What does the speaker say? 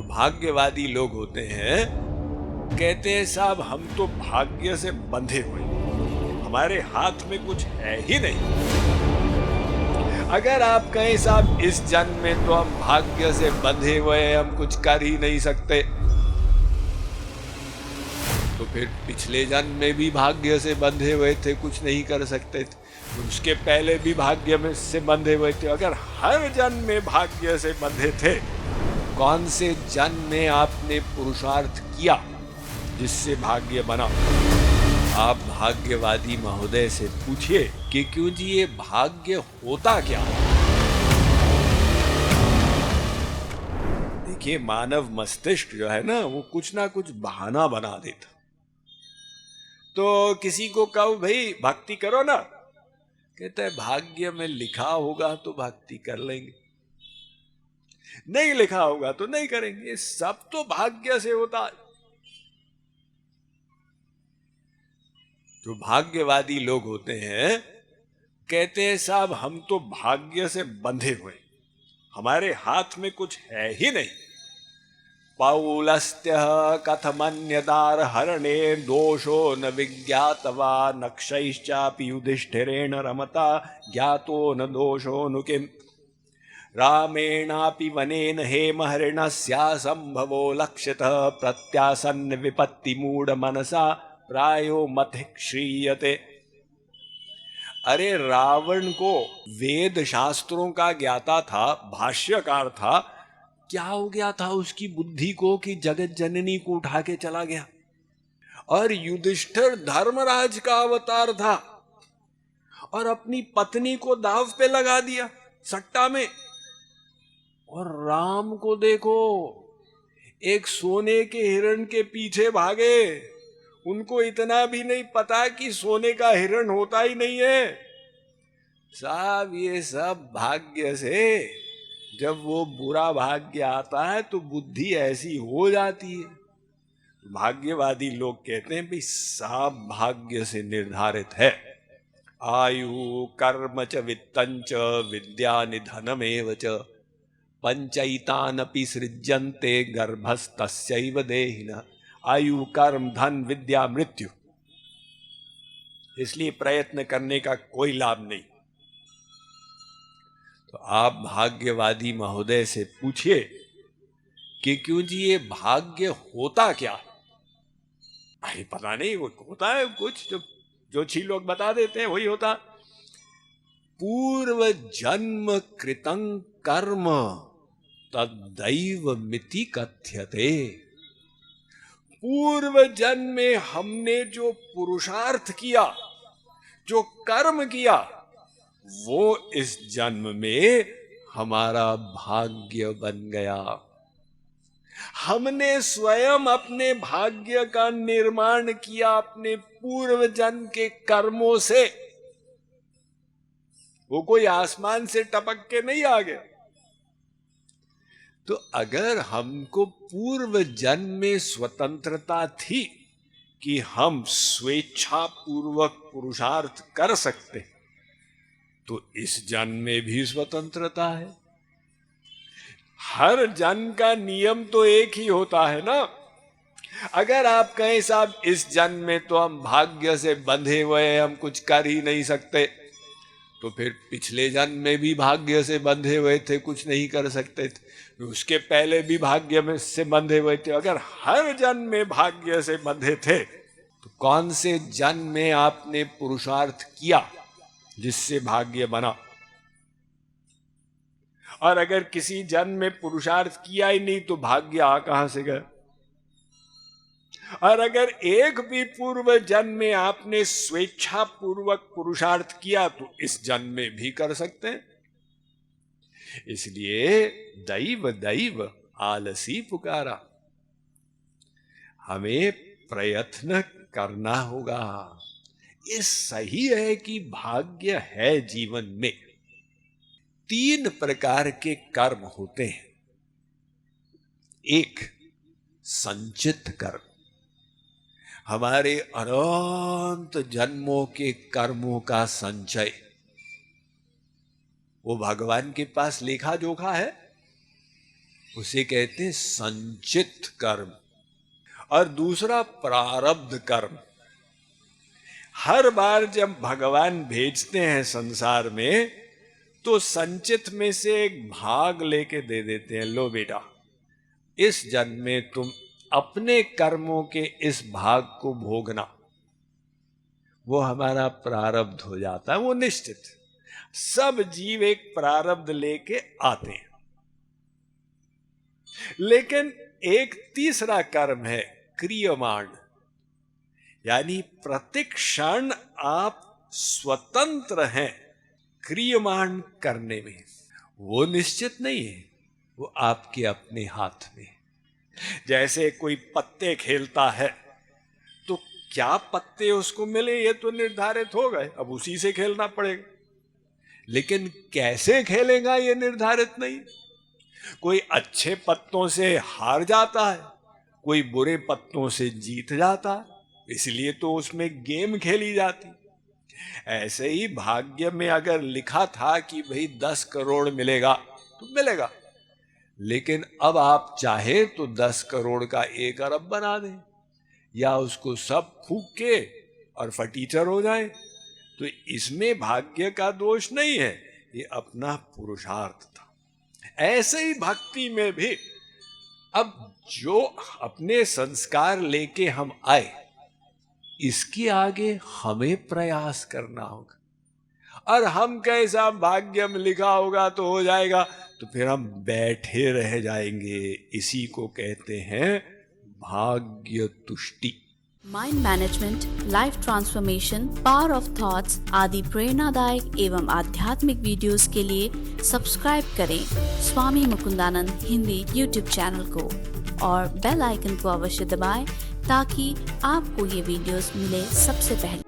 भाग्यवादी लोग होते हैं, कहते हैं साहब हम तो भाग्य से बंधे हुए, हमारे हाथ में कुछ है ही नहीं। अगर आप कहें साहब इस जन्म में तो हम भाग्य से बंधे हुए हैं, हम कुछ कर ही नहीं सकते, तो फिर पिछले जन्म में भी भाग्य से बंधे हुए थे, कुछ नहीं कर सकते थे, उसके पहले भी भाग्य में से बंधे हुए थे। अगर हर जन्म में भाग्य से बंधे थे, कौन से जन्म में आपने पुरुषार्थ किया जिससे भाग्य बना? आप भाग्यवादी महोदय से पूछिए कि क्यों जी ये भाग्य होता क्या? देखिए, मानव मस्तिष्क जो है ना, वो कुछ ना कुछ बहाना बना देता। तो किसी को कहो भाई भक्ति करो ना, कहता है भाग्य में लिखा होगा तो भक्ति कर लेंगे, नहीं लिखा होगा तो नहीं करेंगे, सब तो भाग्य से होता है। जो भाग्यवादी लोग होते हैं, कहते हैं साहब हम तो भाग्य से बंधे हुए, हमारे हाथ में कुछ है ही नहीं। पौलस्त्य कथमन्यदार हरणे दोषो न विज्ञातवा नक्षैश्चापि युधिष्ठिरेण रमता ज्ञातो न दोषो नु किम् रामेणापि वनेन हेमहरिणस्यासंभवो लक्ष्यतः प्रत्यासन्न विपत्ति मूढ़ मनसा प्रायो मत श्रीयते। अरे रावण को वेद शास्त्रों का ज्ञाता था, भाष्यकार था, क्या हो गया था उसकी बुद्धि को कि जगत जननी को उठा के चला गया? और युधिष्ठिर धर्मराज का अवतार था और अपनी पत्नी को दाव पे लगा दिया सट्टा में। और राम को देखो, एक सोने के हिरण के पीछे भागे, उनको इतना भी नहीं पता कि सोने का हिरण होता ही नहीं है। साहब ये सब भाग्य से, जब वो बुरा भाग्य आता है तो बुद्धि ऐसी हो जाती है। भाग्यवादी लोग कहते हैं भाई सब भाग्य से निर्धारित है। आयु कर्म च वित्तं च विद्या निधनमेव च पंचैतानपि सृज्यन्ते गर्भस्तस्यैव देहिनः। आयु कर्म धन विद्या मृत्यु, इसलिए प्रयत्न करने का कोई लाभ नहीं। तो आप भाग्यवादी महोदय से पूछिए कि क्यों जी ये भाग्य होता क्या? अरे पता नहीं, वो होता है कुछ जो छी लोग बता देते हैं वही होता। पूर्व जन्म कृतं कर्म तद्दैव मिति कथ्यते। पूर्व जन्म में हमने जो पुरुषार्थ किया, जो कर्म किया, वो इस जन्म में हमारा भाग्य बन गया। हमने स्वयं अपने भाग्य का निर्माण किया अपने पूर्व जन्म के कर्मों से। वो कोई आसमान से टपक के नहीं आ गया। तो अगर हमको पूर्व जन्म में स्वतंत्रता थी कि हम स्वेच्छा पूर्वक पुरुषार्थ कर सकते, तो इस जन्म में भी स्वतंत्रता है। हर जन्म का नियम तो एक ही होता है ना। अगर आप कहें साहब इस जन्म में तो हम भाग्य से बंधे हुए हैं, हम कुछ कर ही नहीं सकते, तो फिर पिछले जन्म में भी भाग्य से बंधे हुए थे, कुछ नहीं कर सकते थे, उसके पहले भी भाग्य में से बंधे हुए थे। अगर हर जन्म में भाग्य से बंधे थे, तो कौन से जन्म में आपने पुरुषार्थ किया जिससे भाग्य बना? और अगर किसी जन्म में पुरुषार्थ किया ही नहीं तो भाग्य आ कहां से गया? और अगर एक भी पूर्व जन्म में आपने स्वेच्छा पूर्वक पुरुषार्थ किया तो इस जन्म में भी कर सकते हैं। इसलिए दैव दैव आलसी पुकारा, हमें प्रयत्न करना होगा। ये सही है कि भाग्य है जीवन में। 3 प्रकार के कर्म होते हैं। एक, संचित कर्म, हमारे अनंत जन्मों के कर्मों का संचय। वो भगवान के पास लेखा जोखा है? उसे कहते हैं संचित कर्म, और दूसरा प्रारब्ध कर्म। हर बार जब भगवान भेजते हैं संसार में तो संचित में से एक भाग लेके दे देते हैं, लो बेटा इस जन्म में तुम अपने कर्मों के इस भाग को भोगना। वो हमारा प्रारब्ध हो जाता है, वो निश्चित। सब जीव एक प्रारब्ध लेके आते हैं। लेकिन एक तीसरा कर्म है क्रियमाण, यानी प्रतिक्षण आप स्वतंत्र हैं क्रियमाण करने में। वो निश्चित नहीं है, वो आपके अपने हाथ में। जैसे कोई पत्ते खेलता है तो क्या पत्ते उसको मिले ये तो निर्धारित हो गए, अब उसी से खेलना पड़ेगा। लेकिन कैसे खेलेगा ये निर्धारित नहीं। कोई अच्छे पत्तों से हार जाता है, कोई बुरे पत्तों से जीत जाता है, इसलिए तो उसमें गेम खेली जाती। ऐसे ही भाग्य में अगर लिखा था कि भाई 10 करोड़ मिलेगा तो मिलेगा, लेकिन अब आप चाहे तो 10 करोड़ का 1 अरब बना दें, या उसको सब फूक के और फटीचर हो जाए। तो इसमें भाग्य का दोष नहीं है, ये अपना पुरुषार्थ था। ऐसे ही भक्ति में भी अब जो अपने संस्कार लेके हम आए, इसके आगे हमें प्रयास करना होगा। और हम कैसा भाग्य में लिखा होगा तो हो जाएगा, तो फिर हम बैठे रह जाएंगे। इसी को कहते हैं भाग्य तुष्टि। Mind management, life transformation, power of thoughts आदि प्रेरणादायक एवं आध्यात्मिक वीडियोस के लिए सब्सक्राइब करें स्वामी मुकुंदानंद हिंदी यूट्यूब चैनल को और बेल आइकन को अवश्य दबाएं ताकि आपको ये वीडियोस मिले सबसे पहले।